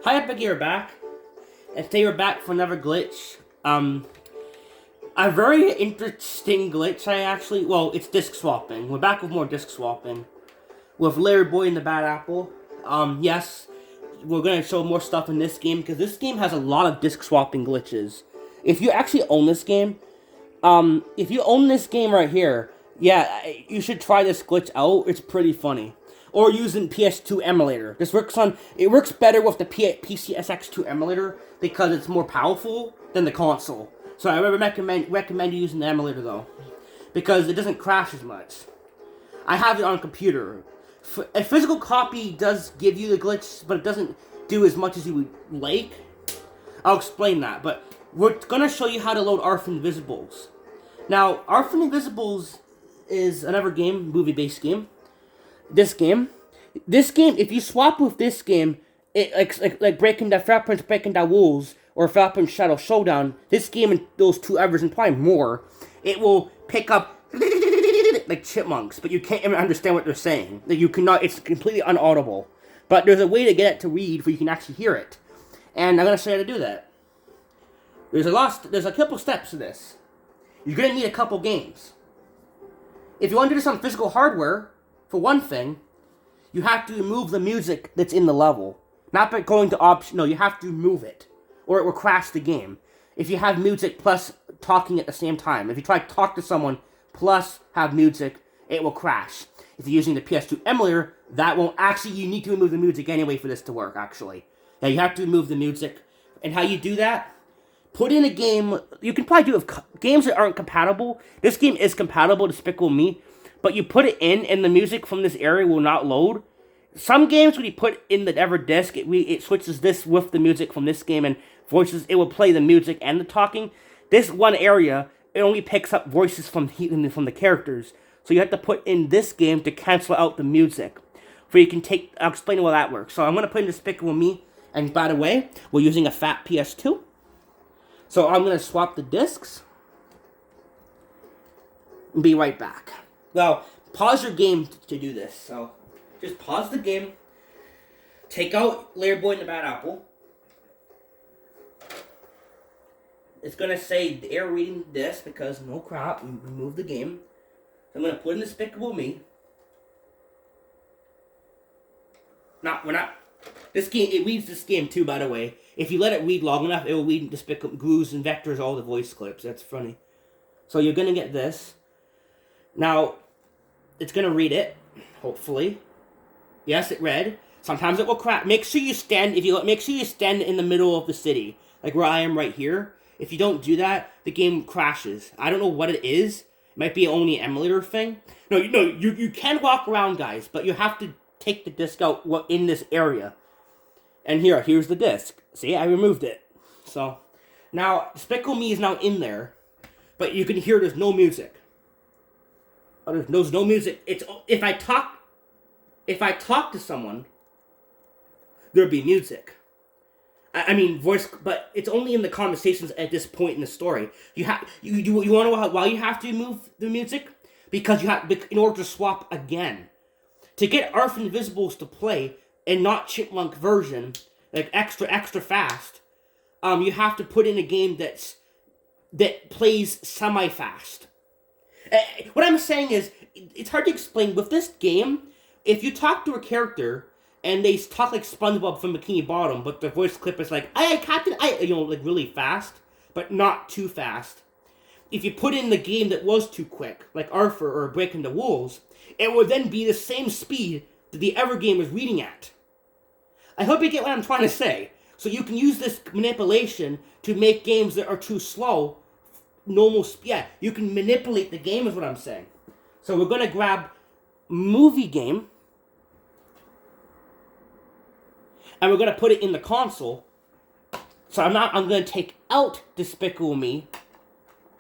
Hi, Epic, you're back. And today we're back for another glitch. A very interesting glitch, it's disc swapping. We're back with more disc swapping. With Larry Boy and the Bad Apple. Yes, we're going to show more stuff in this game, because this game has a lot of disc swapping glitches. If you actually own this game, if you own this game right here, yeah, you should try this glitch out. It's pretty funny. Or using PS2 emulator. It works better with the PCSX2 emulator because it's more powerful than the console. So I recommend you using the emulator though, because it doesn't crash as much. I have it on a computer. A physical copy does give you the glitch, but it doesn't do as much as you would like. I'll explain that, but we're gonna show you how to load Auther Invisibles. Now, Auther Invisibles is another game, movie-based game. This game, if you swap with this game, like Breaking the Fat Prince, Breaking the Wolves, or Fat Prince Shadow Showdown, this game and those two others, and probably more, it will pick up like chipmunks, but you can't even understand what they're saying. That you cannot, it's completely unaudible. But there's a way to get it to read where you can actually hear it. And I'm going to show you how to do that. There's a couple steps to this. You're going to need a couple games. If you want to do this on physical hardware, for one thing, you have to remove the music that's in the level. Not by going to option, no, you have to remove it. Or it will crash the game. If you have music plus talking at the same time. If you try to talk to someone plus have music, it will crash. If you're using the PS2 emulator, that won't actually, you need to remove the music anyway for this to work, actually. Yeah, you have to remove the music. And how you do that? Put in a game, you can probably do it with games that aren't compatible. This game is compatible to Despicable Me. But you put it in, and the music from this area will not load. Some games, when you put in the ever disc, it switches this with the music from this game, and it will play the music and the talking. This one area, it only picks up voices from the characters. So you have to put in this game to cancel out the music. I'll explain how that works. So I'm going to put in Despicable Me, and by the way, we're using a fat PS2. So I'm going to swap the discs, and be right back. Well, pause your game to do this. So, just pause the game. Take out Larry Boy and the Bad Apple. It's going to say the error reading this because no crap, we removed the game. So I'm going to put in Despicable Me. This game, it reads this game too, by the way. If you let it read long enough, it will read Despicable Glues and Vectors, all the voice clips. That's funny. So you're going to get this. Now, it's going to read it, hopefully. Yes, it read. Sometimes it will crash. Make sure you stand in the middle of the city, like where I am right here. If you don't do that, the game crashes. I don't know what it is. It might be only an emulator thing. No, you can walk around, guys, but you have to take the disc out in this area. And here's the disc. See, I removed it. So, now, Despicable Me is now in there, but you can hear there's no music. There's no music. If I talk to someone, there'd be music. I mean voice, but it's only in the conversations at this point in the story. You want to know why you have to remove the music? Because in order to swap again, to get Auther Invisibles to play and not Chipmunk version, like extra fast. You have to put in a game that plays semi fast. What I'm saying is, it's hard to explain. With this game, if you talk to a character, and they talk like SpongeBob from Bikini Bottom, but the voice clip is like, "Aye, Captain," like really fast, but not too fast. If you put in the game that was too quick, like Auther or Breaking the Wolves, it would then be the same speed that the other game is reading at. I hope you get what I'm trying to say. So you can use this manipulation to make games that are too slow normal speed. Yeah, you can manipulate the game is what I'm saying. So we're going to grab movie game, and we're going to put it in the console. So I'm going to take out Despicable Me,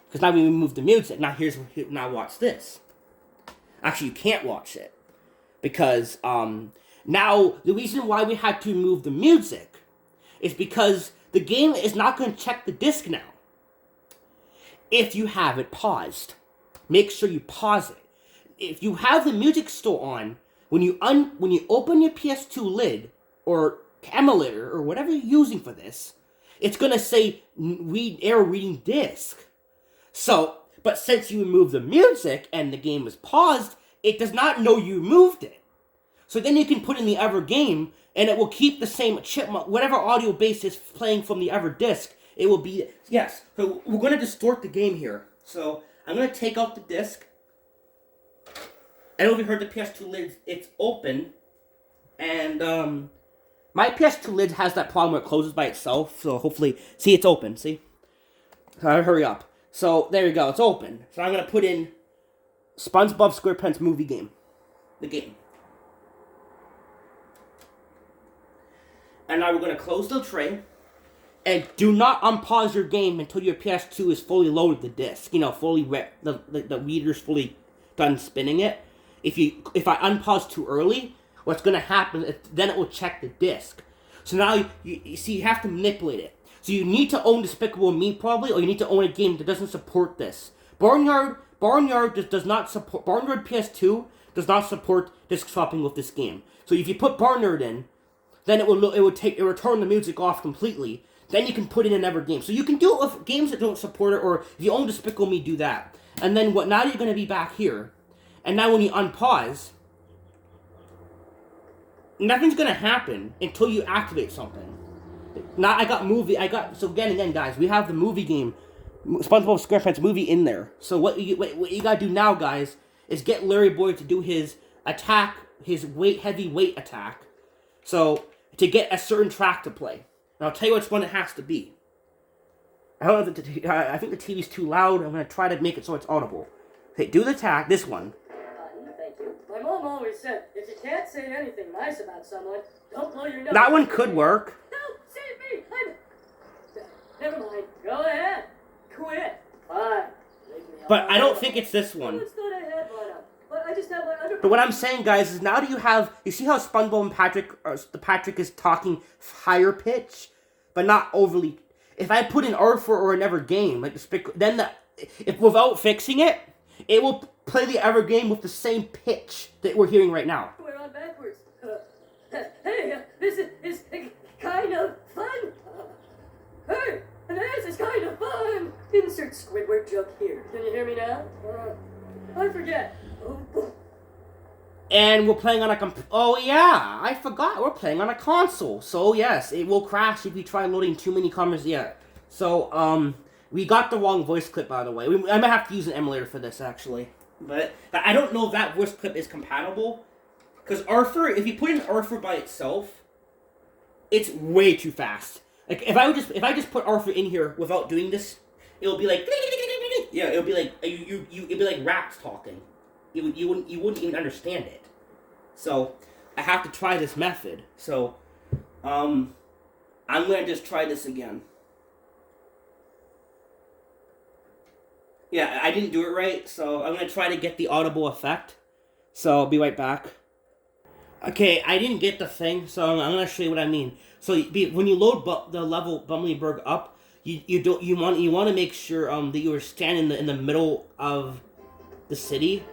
because now we remove the music. Now watch this. Actually, you can't watch it, because now the reason why we had to remove the music is because the game is not going to check the disc now. If you have it paused, make sure you pause it. If you have the music still on, when you open your PS2 lid, or emulator or whatever you're using for this, it's gonna say error reading disc. So, but since you removed the music and the game was paused, it does not know you removed it. So then you can put in the other game, and it will keep the same chipmunk, whatever audio base is playing from the other disc. It will be, yes. So we're going to distort the game here. So I'm going to take out the disc. I don't know if you heard the PS2 lid. It's open, and my PS2 lid has that problem where it closes by itself. So hopefully, see, it's open. See, so I'll hurry up. So there you go. It's open. So I'm going to put in SpongeBob SquarePants movie game, the game. And now we're going to close the tray. And do not unpause your game until your PS2 is fully loaded the disc. You know, fully the reader's fully done spinning it. If I unpause too early, what's going to happen is then it will check the disc. So now you see, you have to manipulate it. So you need to own Despicable Me probably, or you need to own a game that doesn't support this. Barnyard does not support, Barnyard PS2 does not support disc swapping with this game. So if you put Barnyard in, then it will return the music off completely. Then you can put in another game. So you can do it with games that don't support it, or if you own Despicable Me, do that. And then now you're going to be back here. And now when you unpause, nothing's going to happen until you activate something. Now so again, guys, we have the movie game, SpongeBob SquarePants movie in there. So what you got to do now, guys, is get Larry Boy to do his attack, his heavy weight attack. So, to get a certain track to play. And I'll tell you which one it has to be. I don't know if I think the TV's too loud. I'm going to try to make it so it's audible. Okay, do the attack, this one. Thank you. My mom always said, if you can't say anything nice about someone, don't blow your nose. That one could work. Help! Save me! Never mind. Go ahead. Quit. Fine. But I don't think it's this one. It's not a head one up. But I just have my under... But what I'm saying, guys, is now you see how SpongeBob and Patrick is talking higher pitch, but not overly. If I put in Arthur or another game, like then if without fixing it, it will play the other game with the same pitch that we're hearing right now. We're on backwards. Hey, this is kind of fun. Hey, this is kind of fun. Insert Squidward joke here. Can you hear me now? I forget. And we're playing on a oh yeah, I forgot, we're playing on a console. So yes, it will crash if you try loading too many comments. Yeah. So we got the wrong voice clip, by the way. I might have to use an emulator for this actually, but I don't know if that voice clip is compatible. Because Arthur, if you put in Arthur by itself, it's way too fast. Like if I just put Arthur in here without doing this, it'll be like yeah, it'll be like it'd be like rats talking. You wouldn't even understand it. So I have to try this method. So I'm gonna just try this again. Yeah, I didn't do it right, so I'm gonna try to get the audible effect. So I'll be right back. Okay, I didn't get the thing, so I'm gonna show you what I mean. So when you load the level Bumbleberg up, you want to make sure that you are standing in the middle of the city.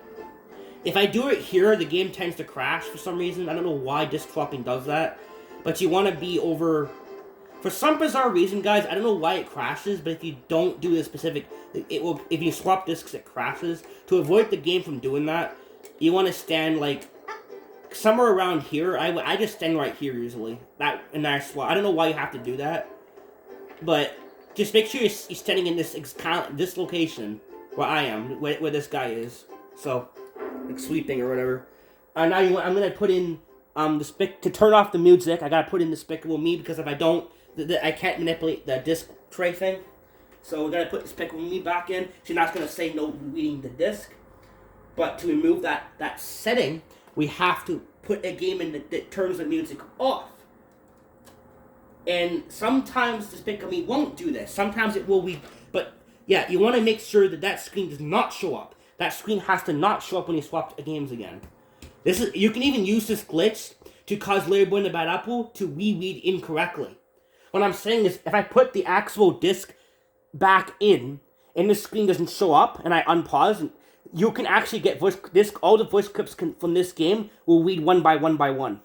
If I do it here, the game tends to crash for some reason. I don't know why disc swapping does that. But you want to be over... For some bizarre reason, guys, I don't know why it crashes, but if you don't do a specific... it will. If you swap discs, it crashes. To avoid the game from doing that, you want to stand, like, somewhere around here. I just stand right here, usually. And I swap. I don't know why you have to do that. But just make sure you're standing in this location where I am, where this guy is. So... like sweeping or whatever. Now I'm gonna put in to turn off the music. I gotta put in Despicable Me because if I don't, I can't manipulate the disc tray thing. So we're gonna put Despicable Me back in. So now it's gonna say no reading the disc. But to remove that setting, we have to put a game in that turns the music off. And sometimes Despicable Me won't do this. Sometimes it will. But yeah, you want to make sure that screen does not show up. That screen has to not show up when you swap games again. You can even use this glitch to cause Larry Boy and the Bad Apple to reread incorrectly. What I'm saying is, if I put the actual disc back in, and the screen doesn't show up, and I unpause, you can actually get all the voice clips from this game will read one by one by one.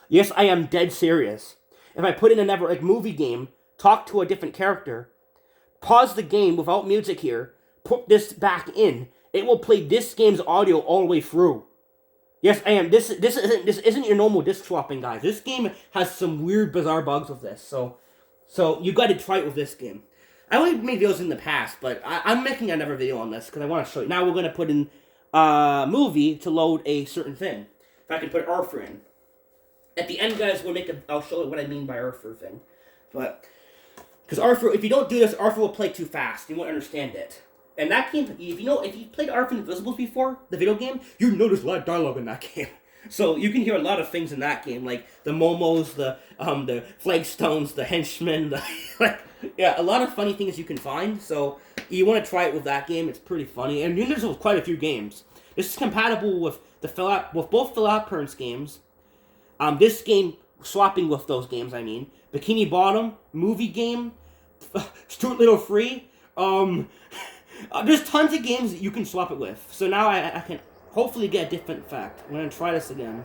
Yes, I am dead serious. if I put in another like movie game, talk to a different character, pause the game without music here, put this back in, it will play this game's audio all the way through. Yes, I am. This isn't your normal disc swapping, guys. This game has some weird, bizarre bugs with this. So you got to try it with this game. I only made videos in the past, but I'm making another video on this because I want to show you. Now we're going to put in movie to load a certain thing. If I can put Arthur in. At the end, guys, I'll show you what I mean by Arthur thing. But, because Arthur, if you don't do this, Arthur will play too fast. You won't understand it. And that game, if you played Arthur Invisibles before, the video game, you notice a lot of dialogue in that game. So you can hear a lot of things in that game, like the Momos, the flagstones, the henchmen, a lot of funny things you can find. So you want to try it with that game. It's pretty funny, and there's quite a few games. This is compatible with both Phil Prince games. This game swapping with those games. I mean, Bikini Bottom, movie game, Stuart Little Free. There's tons of games that you can swap it with. So now I can hopefully get a different effect. I'm going to try this again.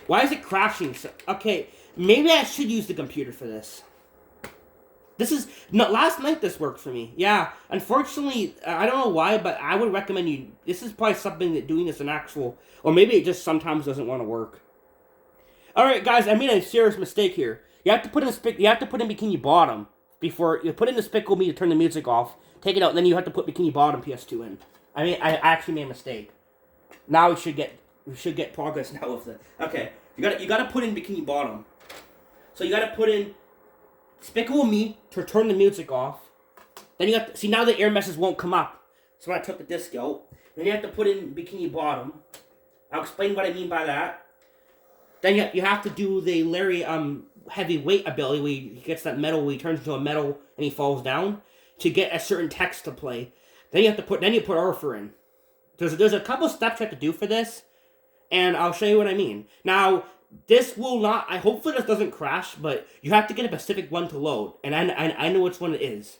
Why is it crashing? Okay, maybe I should use the computer for this. Last night this worked for me. Yeah, unfortunately, I don't know why, but I would recommend you, this is probably something that doing this in actual, or maybe it just sometimes doesn't want to work. Alright guys, I made a serious mistake here. You have to put in Bikini Bottom before you put in Despicable Me to turn the music off. Take it out, and then you have to put Bikini Bottom PS2 in. I actually made a mistake. Now we should get progress now with it. Okay, you gotta put in Bikini Bottom. So you gotta put in Despicable Me to turn the music off. Then you have to see, now the error message won't come up. So when I took the disc out, then you have to put in Bikini Bottom. I'll explain what I mean by that. Then you have to do the Larry heavy weight ability where he gets that metal, where he turns into a metal and he falls down to get a certain text to play. Then you put Arthur in. There's a couple steps you have to do for this, and I'll show you what I mean. Now, this will not, hopefully this doesn't crash, but you have to get a specific one to load, and I know which one it is.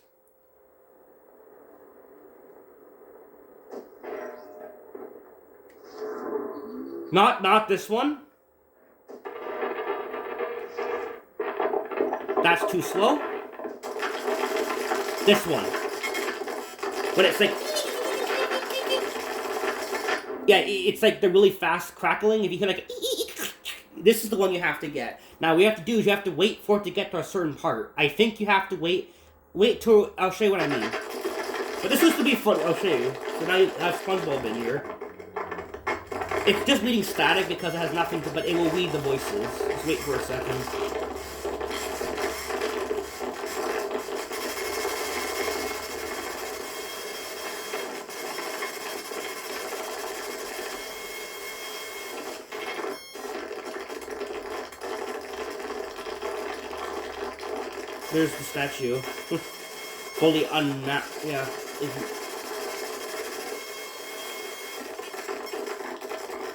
Not this one. That's too slow. This one. But it's like, yeah, it's like the really fast crackling. If you hear like, this is the one you have to get. Now, what you have to do is you have to wait for it to get to a certain part. I think you have to wait till, I'll show you what I mean. But this used to be fun, I'll show you. So now you have SpongeBob in here. It's just reading static because it has nothing to, but it will read the voices. Just wait for a second. There's the statue. Fully yeah.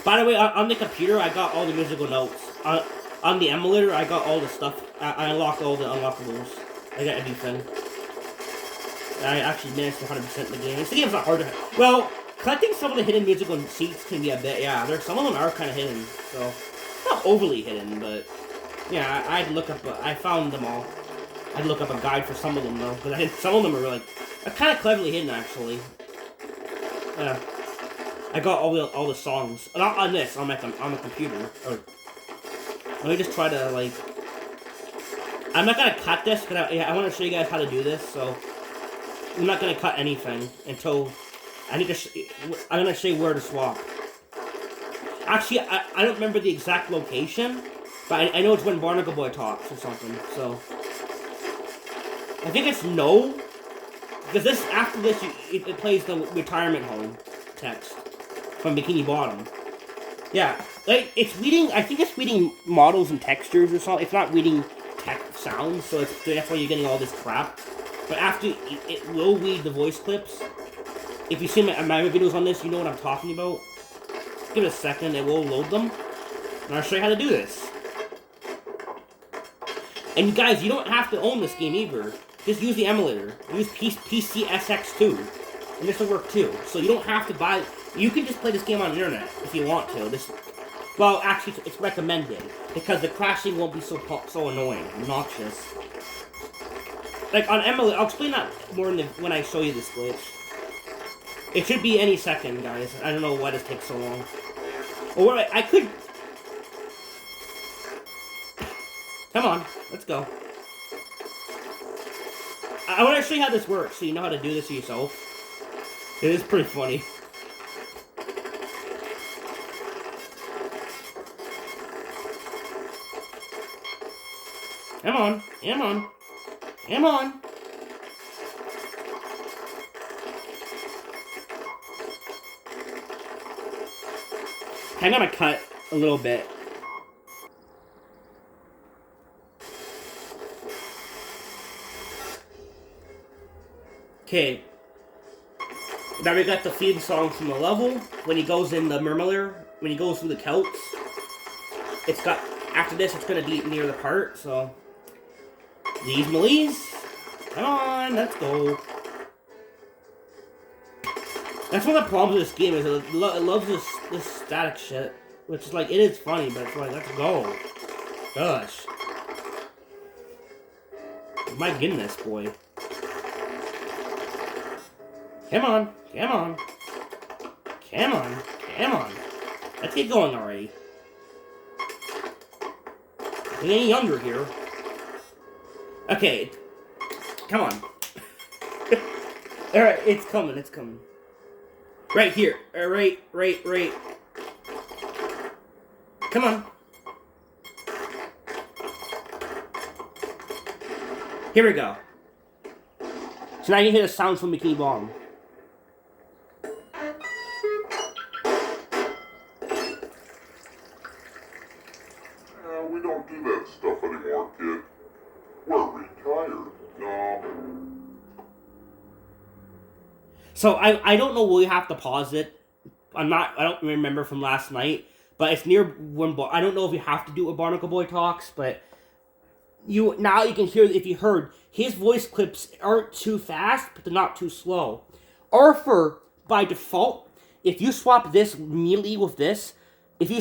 By the way, on the computer, I got all the musical notes. On the emulator, I got all the stuff. I unlocked all the unlockables. I got everything. I actually managed to 100% the game. This game's not hard to... Well, collecting some of the hidden musical seats can be a bit... Yeah, some of them are kind of hidden, so... Not overly hidden, but... Yeah, I'd look up... I found them all. I'd look up a guide for some of them, though. But some of them are, like... kind of cleverly hidden, actually. Yeah. I got all the songs. Not on this, on the computer. Or... Let me just try to, like... I'm not gonna cut this, because I want to show you guys how to do this, so... I'm not gonna cut anything until... I'm gonna show you where to swap. Actually, I don't remember the exact location, but I know it's when Barnacle Boy talks or something, so... I think it's no, because after this, it plays the retirement home text from Bikini Bottom. Yeah, like, it's reading, I think it's reading models and textures or something. It's not reading text sounds, so that's why you're getting all this crap. But after, it will read the voice clips. If you see my videos on this, you know what I'm talking about. Give it a second, it will load them. And I'll show you how to do this. And guys, you don't have to own this game either. Just use the emulator. Use PCSX2. And this will work too. So you don't have to buy... You can just play this game on the internet if you want to. Well, actually, it's recommended because the crashing won't be so annoying, obnoxious. Like on Emily, I'll explain that more when I show you this glitch. It should be any second, guys. I don't know why this takes so long. Or I could. Come on, let's go. I want to show you how this works, so you know how to do this yourself. It is pretty funny. Come on, come on, come on. I'm gonna cut a little bit. Okay. Now we got the theme song from the level. When he goes in the Murmler, when he goes through the Celts, it's got, after this, it's gonna be near the part, so. These Melees. Come on, let's go. That's one of the problems with this game, is it loves this static shit. Which is like, it is funny, but it's like, let's go. Gosh. My goodness, boy. Come on, come on. Come on, come on. Let's get going already. We ain't younger here. Okay. Come on. Alright, it's coming, it's coming. Right here. Right. Come on. Here we go. So now you hear the sounds from Bikini Bottom. We don't do that stuff anymore, kid. We're retired. No. So I don't know. We have to pause it. I don't remember from last night, but it's near when. I don't know if you have to do a Barnacle Boy talks, but you can hear, if you heard, his voice clips aren't too fast, but they're not too slow. Arthur, by default, if you swap this immediately with this, if you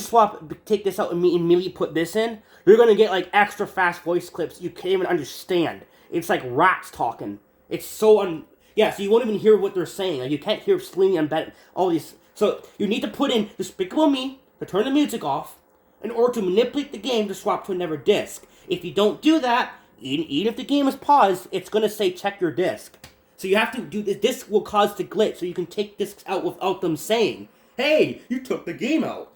take this out and immediately put this in, you're gonna get like extra fast voice clips you can't even understand. It's like rats talking. It's so yeah, so you won't even hear what they're saying. Like, you can't hear Slingy and all these. So you need to put in Despicable Me to turn the music off in order to manipulate the game to swap to another disc. If you don't do that, even if the game is paused, it's gonna say check your disc. So you have to do this. This will cause the glitch, so you can take discs out without them saying, "Hey, you took the game out."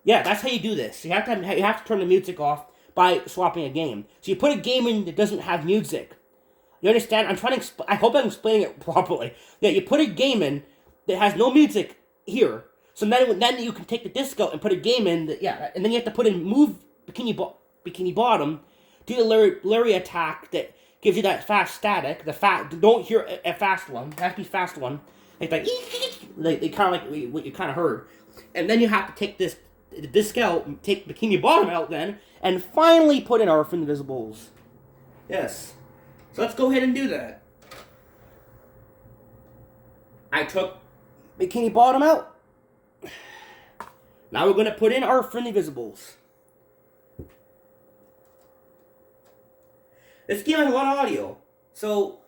Yeah, that's how you do this. You have to turn the music off by swapping a game. So you put a game in that doesn't have music. You understand? I'm trying to. I hope I'm explaining it properly. Yeah, you put a game in that has no music here. So then you can take the disc out and put a game in that, yeah, and then you have to put in move Bikini Bottom, do the Larry attack that gives you that fast static. Don't hear a fast one. It has to be fast one. Like kind of like what you kind of heard. And then you have to take the disc out, take Bikini Bottom out then, and finally put in our Invisibles. Yes. So let's go ahead and do that. I took Bikini Bottom out. Now we're going to put in our Invisibles. This game has a lot of audio, so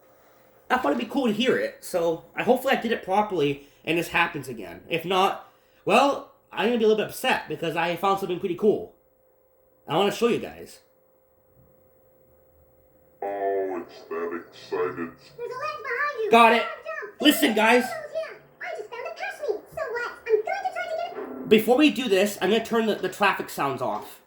I thought it'd be cool to hear it. So hopefully I did it properly and this happens again. If not, well, I'm going to be a little bit upset because I found something pretty cool. I want to show you guys. Oh, it's that excited. There's a ledge behind you. Got it. Jump. Listen, guys. Oh, yeah. I just found it past me. So what? I'm going to try to get it. Before we do this, I'm going to turn the traffic sounds off,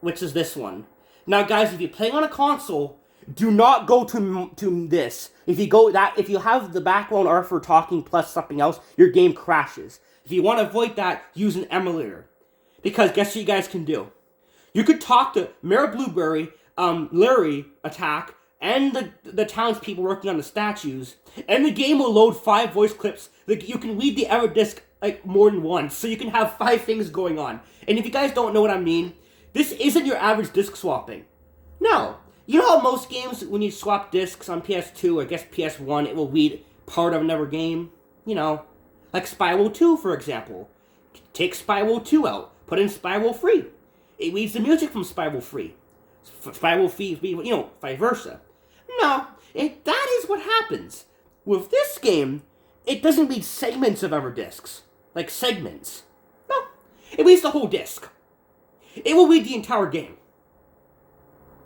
which is this one. Now, guys, if you're playing on a console, do not go to this. If you have the background Arthur talking plus something else, your game crashes. If you want to avoid that, use an emulator. Because guess what you guys can do? You could talk to Mayor Blueberry, Larry attack, and the townspeople working on the statues, and the game will load 5 voice clips. Like, you can read the error disc like more than once, so you can have 5 things going on. And if you guys don't know what I mean, this isn't your average disc swapping. No. You know how most games, when you swap discs on PS2 or I guess PS1, it will read part of another game? You know. Like Spiral 2, for example. Take Spiral 2 out. Put in Spiral 3. It reads the music from Spiral 3. Spiral 3, vice versa. No, that is what happens. With this game, it doesn't read segments of other discs. Like segments. No, it reads the whole disc. It will read the entire game.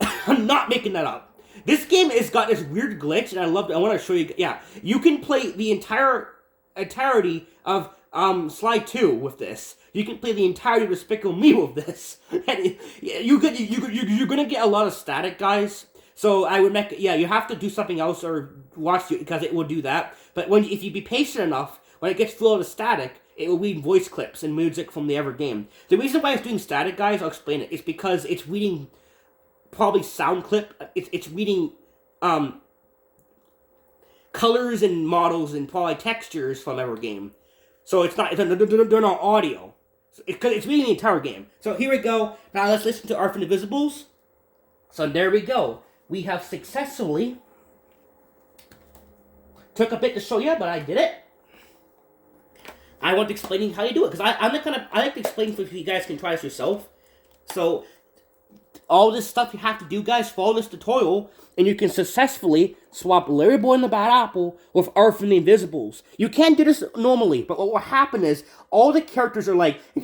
I'm not making that up. This game has got this weird glitch, and I want to show you. Yeah, you can play the entirety of Slide 2 with this. You can play the entirety of Despicable Me with this. And you're gonna get a lot of static, guys. So I would you have to do something else or watch it because it will do that. But if you be patient enough, when it gets full of static, it will read voice clips and music from the other game. The reason why it's doing static, guys, I'll explain it. It's because it's reading probably sound clip. It's reading colors and models and probably textures from every game. So they're not audio. Because it's reading the entire game. So here we go. Now let's listen to Arthur and the Invisibles. So there we go. We have successfully... Took a bit to show you, but I did it. I want to explain how you do it. Because I like to explain so you guys can try this yourself. So... all this stuff you have to do, guys, follow this tutorial, and you can successfully swap Larry Boy and the Bad Apple with Arthur and the Invisibles. You can't do this normally, but what will happen is, all the characters are like, you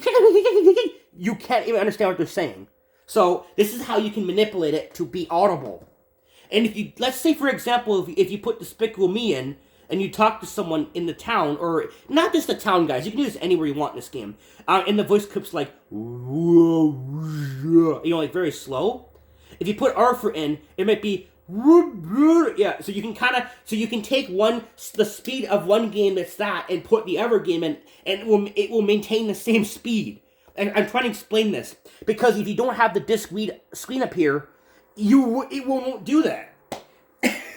can't even understand what they're saying. So, this is how you can manipulate it to be audible. And if you, let's say for example, if you put Despicable Me in, and you talk to someone in the town, or not just the town, guys, you can do this anywhere you want in this game. And the voice clip's like, like very slow. If you put Arthur in, it might be, yeah. So you can take the speed of one game that's that, and put the other game in, and it will maintain the same speed. And I'm trying to explain this because if you don't have the disc read screen up here, it won't do that.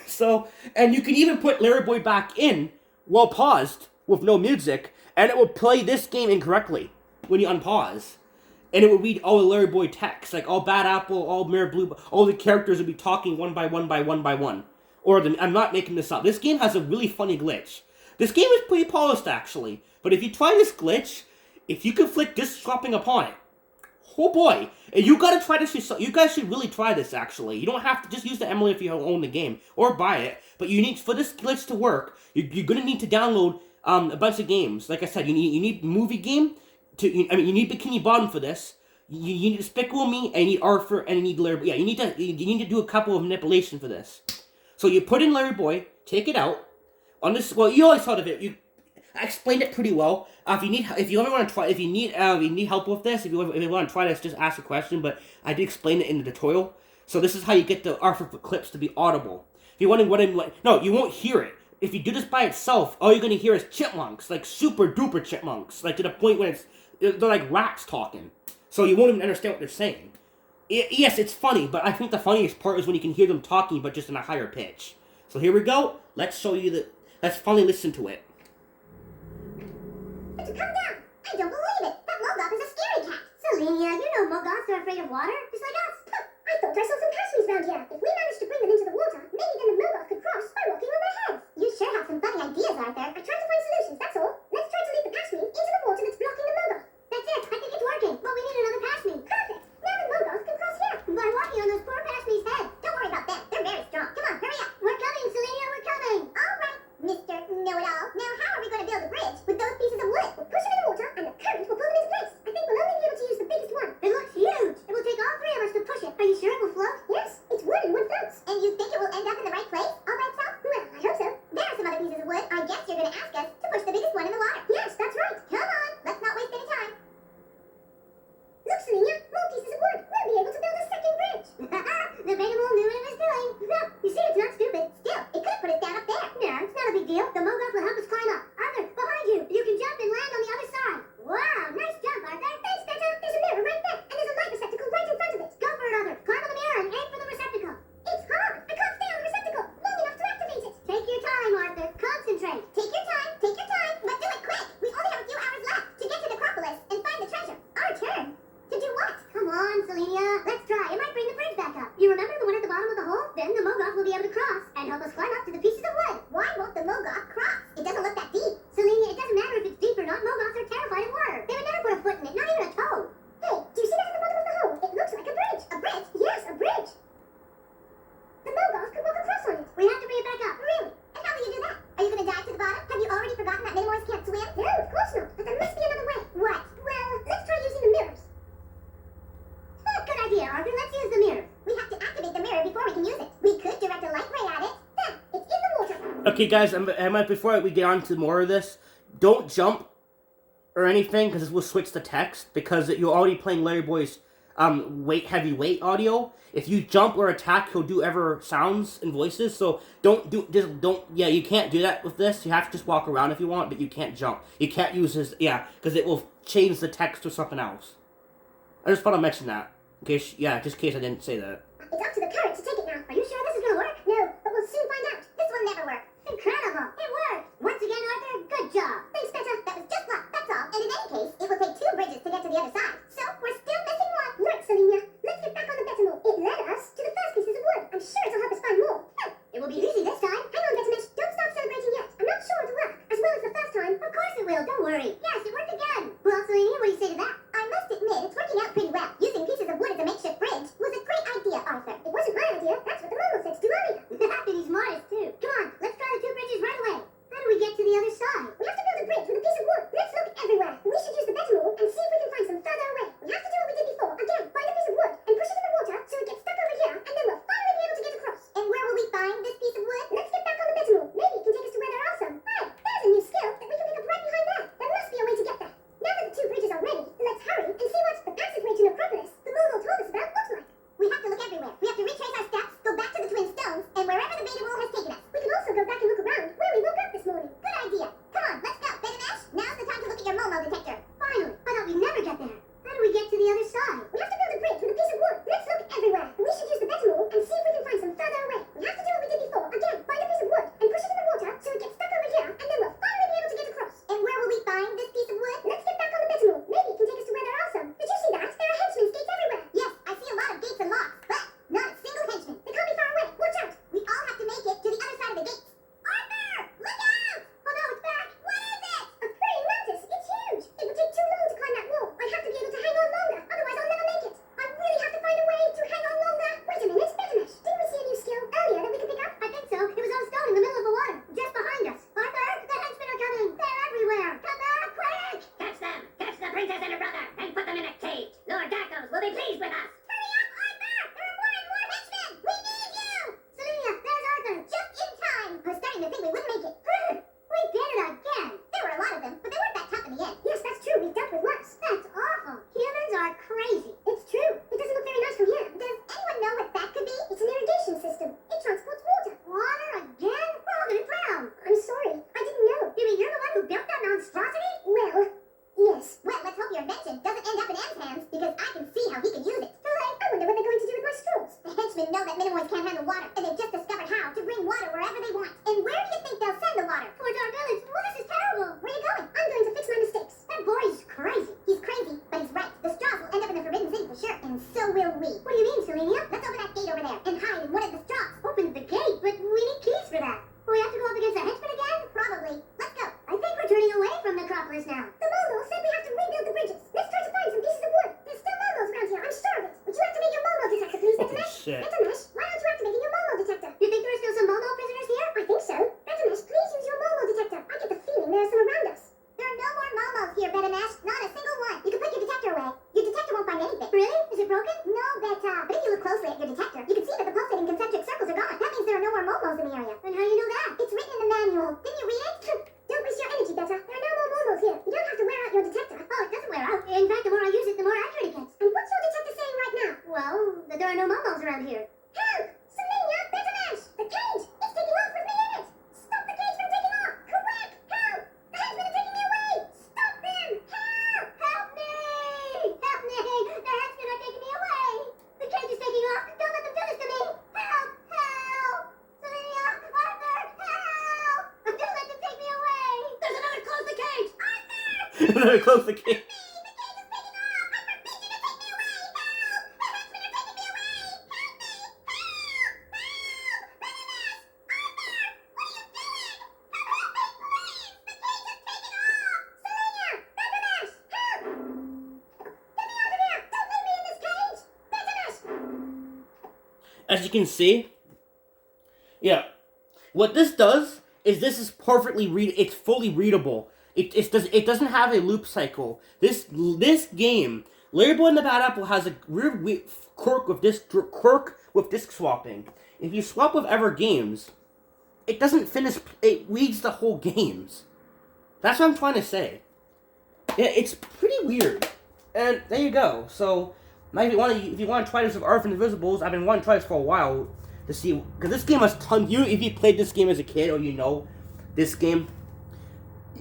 So, and you can even put Larry Boy back in while paused with no music, and it will play this game incorrectly when you unpause. And it will read all the Larry Boy text, like all Bad Apple, all Mirror Blue, all the characters will be talking one by one by one by one. I'm not making this up. This game has a really funny glitch. This game is pretty polished, actually. But if you try this glitch, if you can flick disc swapping upon it, oh boy, you gotta try this yourself. You guys should really try this, actually. You don't have to just use the emulator if you own the game, or buy it. But you need, for this glitch to work, you're gonna need to download a bunch of games. Like I said, you need Movie Game, you need Bikini Bottom for this. You need Despicable Me, and you need Arthur, and you need Larry Boy. Yeah, you need to do a couple of manipulation for this. So you put in Larry Boy, take it out. On this, well, you always thought of it. I explained it pretty well. If you need help with this, if you want to try this, just ask a question. But I did explain it in the tutorial. So this is how you get the Arthur clips to be audible. If you're wondering no, you won't hear it. If you do this by itself, all you're gonna hear is chipmunks, like super duper chipmunks, like to the point where they're like rats talking. So you won't even understand what they're saying. Yes, it's funny, but I think the funniest part is when you can hear them talking, but just in a higher pitch. So here we go. Let's show you let's finally listen to it. Calm down! I don't believe it! That Mogoth is a scary cat! Selenia, you know Mogoths are afraid of water, just like us. Huh, I thought I saw some passeries round here. If we managed to bring them into the water, maybe then the Mogoth could cross by walking on their heads. You sure have some funny ideas, Arthur. I tried to find solutions, that's all. Let's try to lead the Pasme into the water that's blocking the Mogoth. That's it, I think it's working. But we need another Pasme. Perfect! Now the Mogoth can cross here by walking on those poor Pasme's heads. Don't worry about them, they're very strong. Come on, hurry up. We're coming, Selenia, we're coming. Alright, Mr. Know-it-all. Now how are we going to build a bridge with those pieces of wood? We'll push them in the water and the current will pull them into place. I think we'll only be able to use the biggest one. It looks huge. It will take all three of us to push it. Are you sure it will float? Yes, it's wood and wood floats. And you think it will end up in the right place all by itself? Well, I hope so. There are some other pieces of wood. I guess you're going to ask us Okay, guys, before we get on to more of this, don't jump or anything, because this will switch the text, because you're already playing Larry Boy's heavy weight audio. If you jump or attack, he'll do ever sounds and voices, so you can't do that with this. You have to just walk around if you want, but you can't jump. You can't use his, because it will change the text to something else. I just want to mention that, just in case I didn't say that. It's up to the parrot to take it now. Are you sure this is gonna work? No, but we'll soon find out. This will never work. Incredible! It worked! Once again, Arthur, good job. Thanks, Beta. That was just luck, that's all. And in any case, it will take 2 bridges to get to the other side. So, we're still missing one. Look, Selenia, let's get back on the Betamol. It led us to the first pieces of wood. I'm sure it'll help us find more. It will be easy this time. Hang on, Betamish. Don't stop celebrating yet. I'm not sure it'll work as well as the first time. Of course it will. Don't worry. Yes, it worked again. Well, Selenia, what do you say to that? I must admit, it's working out pretty well. Using pieces of wood as a makeshift bridge was a great idea, Arthur. It wasn't my idea. That's what the Momo said to do earlier. And he's modest, too. Come on, let's try the 2 bridges right away. How do we get to the other side? We have to build a bridge with a piece of wood. Let's look everywhere. We should use the Betamol and see if we can find some further away. We have to do what we did before. Again, find a piece of wood and push it in the water so it gets stuck over here, and then we'll finally be able to get across. And where will we find this piece of wood? Let's get back on the Betamol. Maybe it can take us to where there are some. Hey, there's a new skill that we can pick up right behind there. There must be a way to get there. Now that the 2 bridges are ready, let's hurry and see what the passageway to Necropolis the Momo told us about looks like. We have to look everywhere. We have to retrace our steps, go back to the Twin Stones, and wherever the Betamol has taken us. We can also go back and look around where we woke up this morning. Good idea. Come on, let's go. Betamash, now's the time to look at your Momo detector. Finally, I thought we'd never get there. How do we get to the other side? We have to build a bridge with a piece of wood. Let's look everywhere. We should use the Betamol and see if we can find some further away. We have to do what we did before. Again, find a piece of wood and push it in the water so it gets stuck over here, and then we'll finally be able to get across. And where will we find this piece of wood? Let's get back on the Betamol. Maybe it can take us to where there are some. Did you see that? There are henchmen's gates everywhere. Yes, I see a lot of gates and locks, but not a single henchman. They can't be far away. Watch out. We all have to make it to the other side of the gates. Arthur! Look out! Oh no, it's back. What is it? A praying mantis. It's huge. It would take too long to climb that wall. I'd have to be able to hang on longer. Otherwise, I'll never make it. I really have to find a way to hang on longer. Wait a minute, Betamash. Didn't we see a new skill earlier that we could pick up? I think so. It was on a stone in the middle of the water, just behind us. Arthur, the henchmen are coming. They're everywhere. Come back, quick! Catch them! Catch the princess and her brother, and put them in a cage. Lord Darkos will be pleased with us. Hurry up, Arthur! There are more and more henchmen! We need you! Selenia, there's Arthur, just in time! I was starting to think we wouldn't make it. We did it again! There were a lot of them, but they weren't that tough in the end. Yes, that's true. We've dealt with worse. That's awful. Humans are crazy. It's true. It doesn't look very nice from here. Does anyone know what that could be? It's an irrigation system. It transports water. Water again? We're all gonna drown. I'm sorry. I didn't know. You mean you're the one who built that monstrosity? Well, yes. Well, let's hope your invention doesn't end up in M's hands, because I can see how he can use it. So, I wonder what they're going to do with my straws. The henchmen know that Minimoys can't handle water, and they've just discovered how to bring water wherever they want. And where do you think they'll send the water? Towards our village. Well, this is terrible. Where are you going? I'm going to fix my mistakes. That boy's crazy. He's crazy, but he's right. The straws will end up in the Forbidden City for sure, and so will we. What do you mean, Selenia? Let's open that gate over there and hide in one of the straws. Open the gate? But we need keys for that. Will we have to go up against the henchmen again? Probably. Let's go. I think we're turning away from Necropolis now. The Momo said we have to rebuild the bridges. Let's try to find some pieces of wood. There's still Momos around here. I'm sure of it. Would you activate your Momo detector, please, Betamash? Shit. Betamash, why aren't you activating your Momo detector? You think there are still some Momo prisoners here? I think so. Betamash, please use your Momo detector. I get the feeling there are some around us. There are no more Momos here, Betamash. Not a single one. You can put your detector away. Your detector won't find anything. Really? Is it broken? No, Beta. But if you look closely at your detector, you can see that the pulsating concentric circles are gone. That means there are no more Momos in the area. And how do you know that? It's written in the manual. Didn't you read it? Don't waste your energy, Beta. There are no more Momos here. You don't have to wear out your detector. Oh, it doesn't wear out. In fact, the more I use it, the more accurate it gets. And what's your detector saying right now? Well, that there are no Momos around here. Help! Selenia, Betamash! The cage! It's taking off with me in it! Stop the cage from taking off! Quick! Help! The henchmen are taking me away! Stop them! Help! Help me! Help me! The henchmen are taking me away! The cage is taking off! Don't let them do this to me! Help! Help! Selenia! Arthur! Help! Don't let them take me away! There's another close the cage! Arthur! They're close the gate. The cage is taking off! I forbid you to take me away! Help! The henchmen are taking me away! Help me! As you can see, what this does is this is perfectly it's fully readable. It doesn't have a loop cycle. This game, Larry Boy and the Bad Apple, has a weird quirk with disc swapping. If you swap with Ever Games, it doesn't finish. It reads the whole games. That's what I'm trying to say. Yeah, it's pretty weird. And there you go. So, now if you want to try this with Earth Invisibles, I've been wanting to try this for a while to see, because this game has tons. If you played this game as a kid, or this game,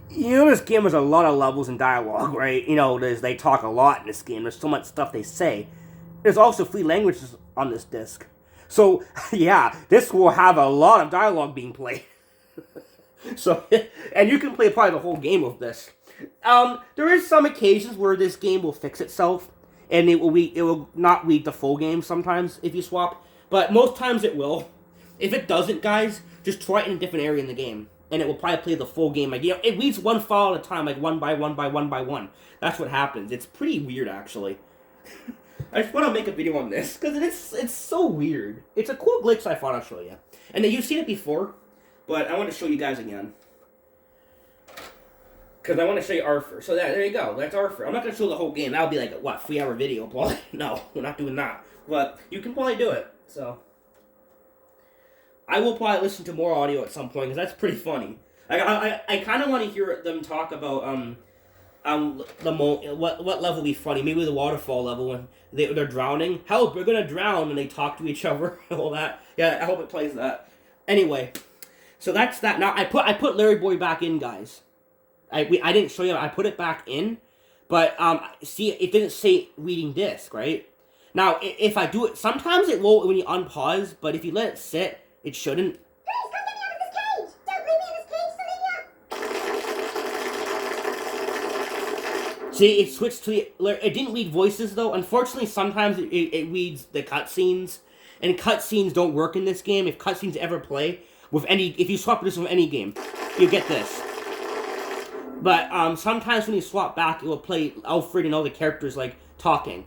this game has a lot of levels and dialogue, right? They talk a lot in this game. There's so much stuff they say. There's also free languages on this disc. So, yeah, this will have a lot of dialogue being played. So, and you can play probably the whole game with this. There is some occasions where this game will fix itself, and it will not read the full game sometimes if you swap, but most times it will. If it doesn't, guys, just try it in a different area in the game, and it will probably play the full game. It reads one file at a time, like one by one by one by one. That's what happens. It's pretty weird, actually. I just want to make a video on this, because it's so weird. It's a cool glitch I thought I'd show you. And you've seen it before, but I want to show you guys again. Because I want to show you Auther. So there you go. That's Auther. I'm not going to show the whole game. That would be like a, 3-hour video. Probably. No, we're not doing that. But you can probably do it. So I will probably listen to more audio at some point, because that's pretty funny. I kind of want to hear them talk about what level would be funny. Maybe the waterfall level when they're drowning. Help! We're gonna drown, and they talk to each other. All that. Yeah, I hope it plays that. Anyway, so that's that. Now I put Larry Boy back in, guys. I didn't show you. I put it back in, but see, it didn't say reading disc, right? Now, if I do it, sometimes it will when you unpause, but if you let it sit, it shouldn't. Please come get me out of this cage! Don't leave me in this cage, Selenia! See, it switched to it didn't read voices, though. Unfortunately, sometimes it reads the cutscenes, and cutscenes don't work in this game. If cutscenes ever play, if you swap this with any game, you get this. But sometimes when you swap back, it will play Alfred and all the characters, like, talking.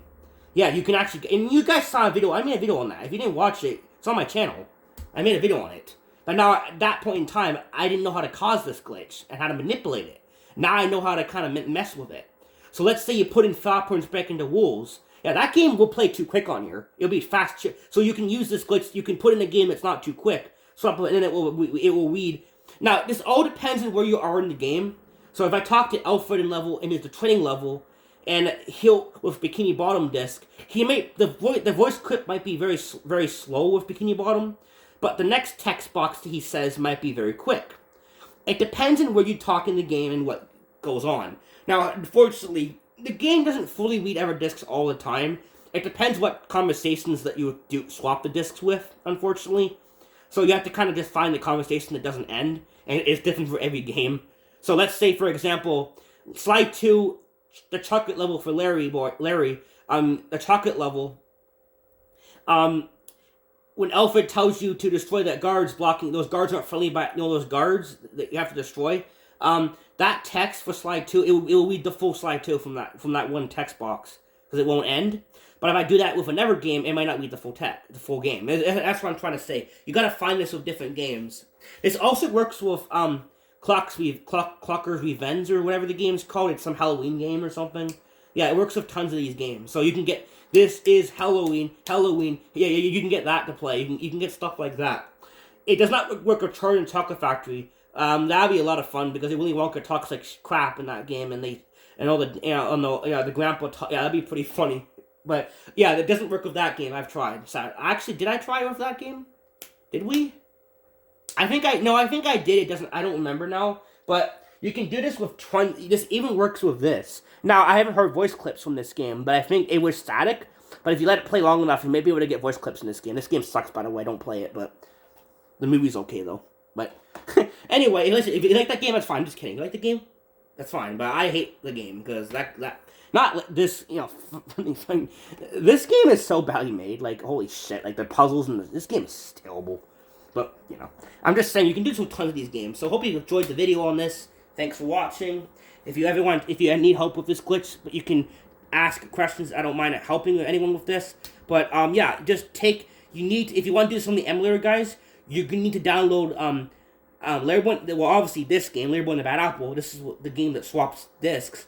Yeah, you can actually, and you guys saw a video, I made a video on that. If you didn't watch it, it's on my channel. I made a video on it. But now, at that point in time, I didn't know how to cause this glitch, and how to manipulate it. Now I know how to kind of mess with it. So let's say you put in Falcon's back into Wolves. Yeah, that game will play too quick on here. It'll be fast. So you can use this glitch, you can put in a game that's not too quick. So and then it will read. Now, this all depends on where you are in the game. So if I talk to Alfred in level, and there's the training level, and he'll, with Bikini Bottom disc, the voice clip might be very, very slow with Bikini Bottom, but the next text box that he says might be very quick. It depends on where you talk in the game and what goes on. Now, unfortunately, the game doesn't fully read ever discs all the time. It depends what conversations that you do swap the discs with, unfortunately. So you have to kind of just find the conversation that doesn't end, and it's different for every game. So let's say, for example, slide 2, the chocolate level for Larry, the chocolate level, when Alfred tells you to destroy that guards blocking, those guards aren't friendly by, those guards that you have to destroy, that text for slide 2, it will read the full slide 2 from that one text box, because it won't end. But if I do that with another game, it might not read the full game. That's what I'm trying to say. You gotta find this with different games. This also works with, Clocker's Revenge, or whatever the game's called. It's some Halloween game or something. Yeah, it works with tons of these games. So you can get, this is Halloween. Yeah, you can get that to play. You can get stuff like that. It does not work with Charlie and Chocolate Factory. That'd be a lot of fun, because Willy Wonka talks like crap in that game, and all the, the grandpa yeah, that'd be pretty funny. But, yeah, that doesn't work with that game. I've tried. So, actually, did I try with that game? Did we? I think I did. I don't remember now. But you can do this with this even works with this. Now, I haven't heard voice clips from this game, but I think it was static. But if you let it play long enough, you may be able to get voice clips in this game. This game sucks, by the way. Don't play it, but the movie's okay, though. But anyway, listen, if you like that game, that's fine. I'm just kidding. You like the game? That's fine. But I hate the game, because not this, this game is so badly made. Like, holy shit. Like, the puzzles and this game is terrible. But, I'm just saying, you can do some tons of these games. So, hope you enjoyed the video on this. Thanks for watching. If you need help with this glitch, you can ask questions. I don't mind helping anyone with this. But, yeah, if you want to do this on the emulator, guys, you're going to need to download, Larry Boy, well, obviously this game, Larry Boy and the Bad Apple. This is the game that swaps discs.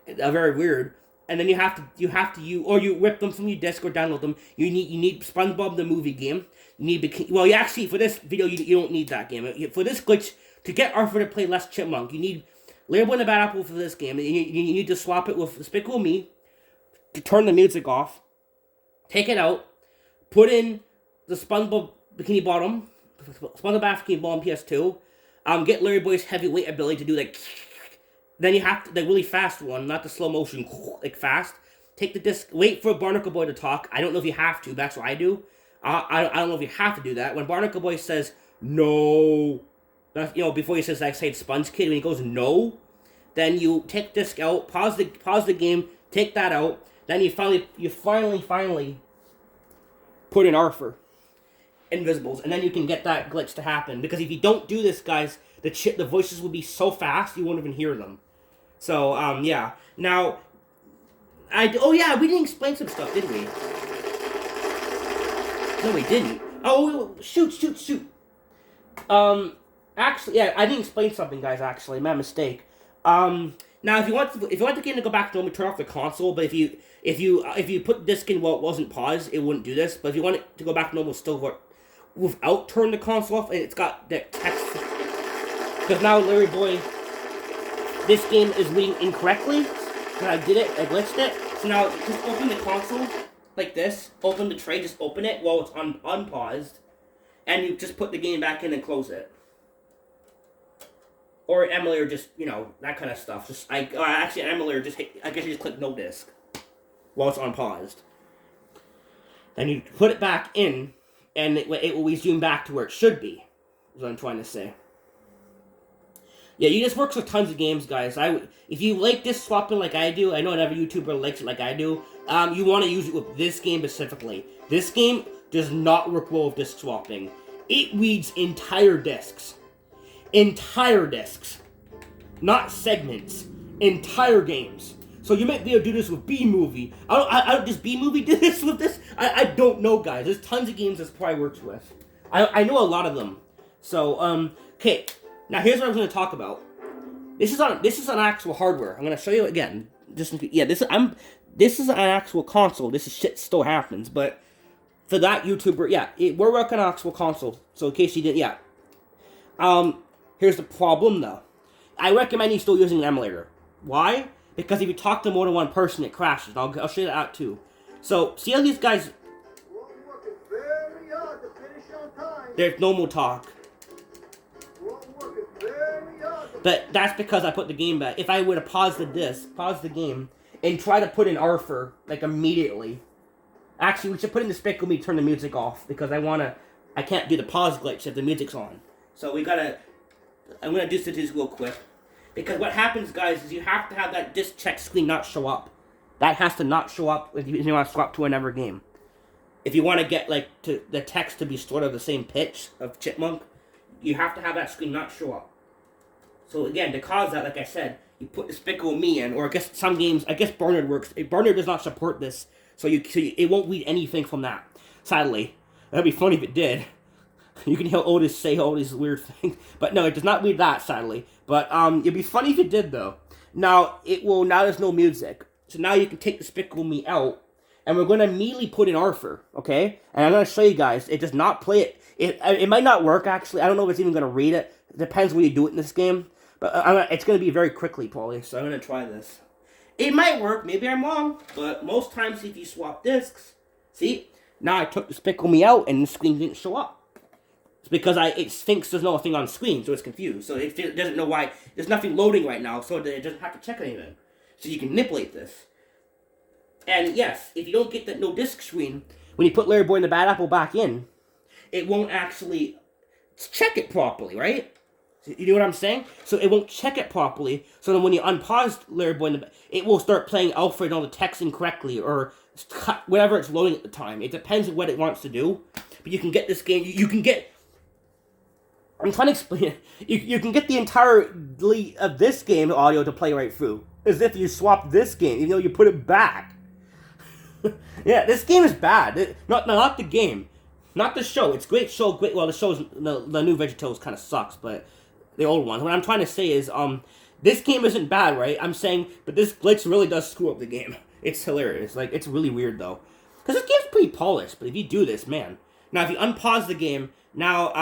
Very weird. and then you have to you rip them from your disc or download them. You need SpongeBob the movie game. You need you actually for this video you don't need that game. For this glitch to get Arthur to play less Chipmunk, you need Larry Boy and the Bad Apple for this game. You need to swap it with Despicable Me to turn the music off. Take it out. Put in the SpongeBob Bikini Bottom, SpongeBob Bikini Bottom PS2. Get Larry Boy's heavyweight ability to do like. Then you have to the really fast one, not the slow motion, like fast. Take the disc. Wait for Barnacle Boy to talk. I don't know if you have to. That's what I do. I don't know if you have to do that. When Barnacle Boy says no, before he says like say Sponge Kid, when he goes no, then you take the disc out, pause the game, take that out. Then you finally put in Arthur, Invisibles, and then you can get that glitch to happen. Because if you don't do this, guys, the voices will be so fast you won't even hear them. So yeah. Now, we didn't explain some stuff, did we? No, we didn't. Oh, shoot. Actually, yeah, I didn't explain something, guys. Actually, my mistake. Now, if you want the game to go back to normal, turn off the console. But if you put the disc in while it wasn't paused, it wouldn't do this. But if you want it to go back to normal, still work without turning the console off, and it's got that text. Because now Larry Boy, this game is reading incorrectly. Because I did it, I glitched it. So now just open the console like this. Open the tray, just open it while it's unpaused, and you just put the game back in and close it. Or Emily, or just that kind of stuff. Emily, or just I guess you just click no disc while it's unpaused. Then you put it back in, and it will resume back to where it should be. Is what I'm trying to say. Yeah, this works with tons of games, guys. If you like disc swapping like I do, I know not every YouTuber likes it like I do. You want to use it with this game specifically. This game does not work well with disc swapping. It reads entire discs. Entire discs. Not segments. Entire games. So you might be able to do this with B-Movie. Does B-Movie do this with this? I don't know, guys. There's tons of games this probably works with. I know a lot of them. So, okay. Now here's what I'm going to talk about. This is on actual hardware. I'm going to show you again. This is an actual console. This shit still happens, but for that YouTuber, we're working on actual console. So in case you didn't, here's the problem though. I recommend you still using an emulator. Why? Because if you talk to more than one person, it crashes. I'll show you that out too. So see how these guys. There's no more talk. But that's because I put the game back. If I would have paused the game, and try to put in Arthur, like, immediately. Actually, we should put in Despicable Me to turn the music off, because I can't do the pause glitch if the music's on. So I'm gonna do this real quick. Because what happens, guys, is you have to have that disc check screen not show up. That has to not show up if you want to swap to another game. If you want to get, the text to be sort of the same pitch of Chipmunk, you have to have that screen not show up. So again, to cause that, like I said, you put Despicable Me in, or I guess some games, Barnard works. Barnard does not support this, so it won't read anything from that. Sadly, that'd be funny if it did. You can hear Otis say all these weird things, but no, it does not read that. Sadly, but it'd be funny if it did though. Now there's no music, so now you can take Despicable Me out, and we're going to immediately put in Arthur. Okay, and I'm going to show you guys. It does not play it. It might not work actually. I don't know if it's even going to read it. It depends when you do it in this game. But it's going to be very quickly, probably, so I'm going to try this. It might work, maybe I'm wrong, but most times if you swap discs, see, now I took Despicable Me out and the screen didn't show up. It's because it thinks there's nothing on screen, so it's confused. So it doesn't know why, there's nothing loading right now, so it doesn't have to check anything. So you can manipulate this. And yes, if you don't get that no disc screen, when you put Larry Boy and the Bad Apple back in, it won't actually check it properly, right? You know what I'm saying? So it won't check it properly. So then when you unpause Larry Boy, it will start playing Alfred and all the text incorrectly, or whatever it's loading at the time. It depends on what it wants to do. But you can get this game. You can get. I'm trying to explain it. You can get the entire of this game audio to play right through, as if you swap this game, even though you put it back. Yeah, this game is bad. Not the game, not the show. It's a great show. Great. Well, the new VeggieTales kind of sucks, but. The old ones. What I'm trying to say is, this game isn't bad, right? I'm saying, but this glitch really does screw up the game. It's hilarious. Like, it's really weird, though. Because this game's pretty polished, but if you do this, man. Now, if you unpause the game, now,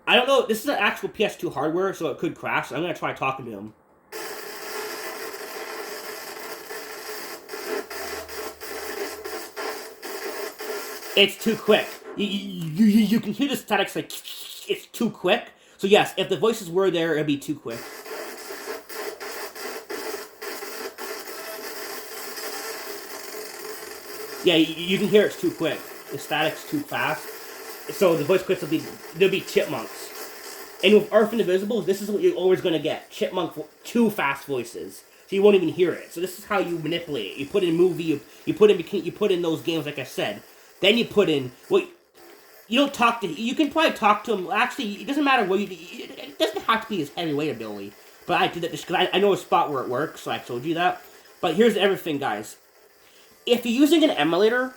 I don't know, this is an actual PS2 hardware, so it could crash. So I'm going to try talking to him. It's too quick. You can hear the statics like, it's too quick. So yes, if the voices were there, it'd be too quick. Yeah, you can hear it's too quick. The static's too fast. So the voice clips there'll be chipmunks. And with Earth Indivisible, this is what you're always gonna get. Chipmunk, too fast voices. So you won't even hear it. So this is how you manipulate it. You put in movie, you put in those games like I said. Then you put in, well, you don't talk to, you can probably talk to him, actually, it doesn't matter what it doesn't have to be his heavyweight ability. But I did that just because I know a spot where it works, so I told you that. But here's everything, guys. If you're using an emulator,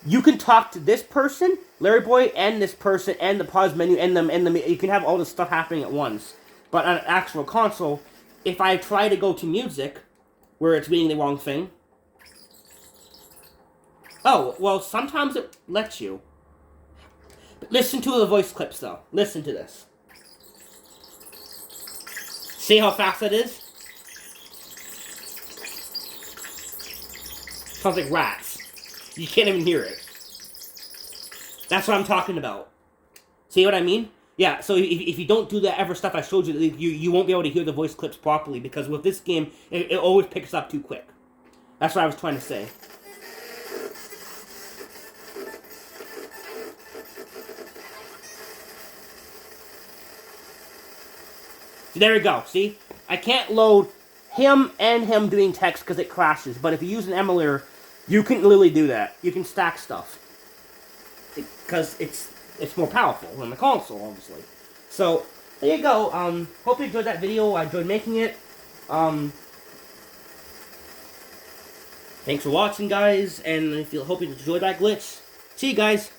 you can talk to this person, Larry Boy, and this person, and the pause menu, and you can have all this stuff happening at once. But on an actual console, if I try to go to music, where it's reading the wrong thing, oh, well, sometimes it lets you. But listen to the voice clips, though. Listen to this. See how fast that is? Sounds like rats. You can't even hear it. That's what I'm talking about. See what I mean? Yeah, so if you don't do that ever stuff I showed you, you won't be able to hear the voice clips properly, because with this game, it always picks up too quick. That's what I was trying to say. So there we go, see? I can't load him and him doing text because it crashes, but if you use an emulator, you can literally do that. You can stack stuff. Because it's more powerful than the console, obviously. So, there you go. Hope you enjoyed that video. I enjoyed making it. Thanks for watching, guys, and if you hope you enjoyed that glitch. See you guys.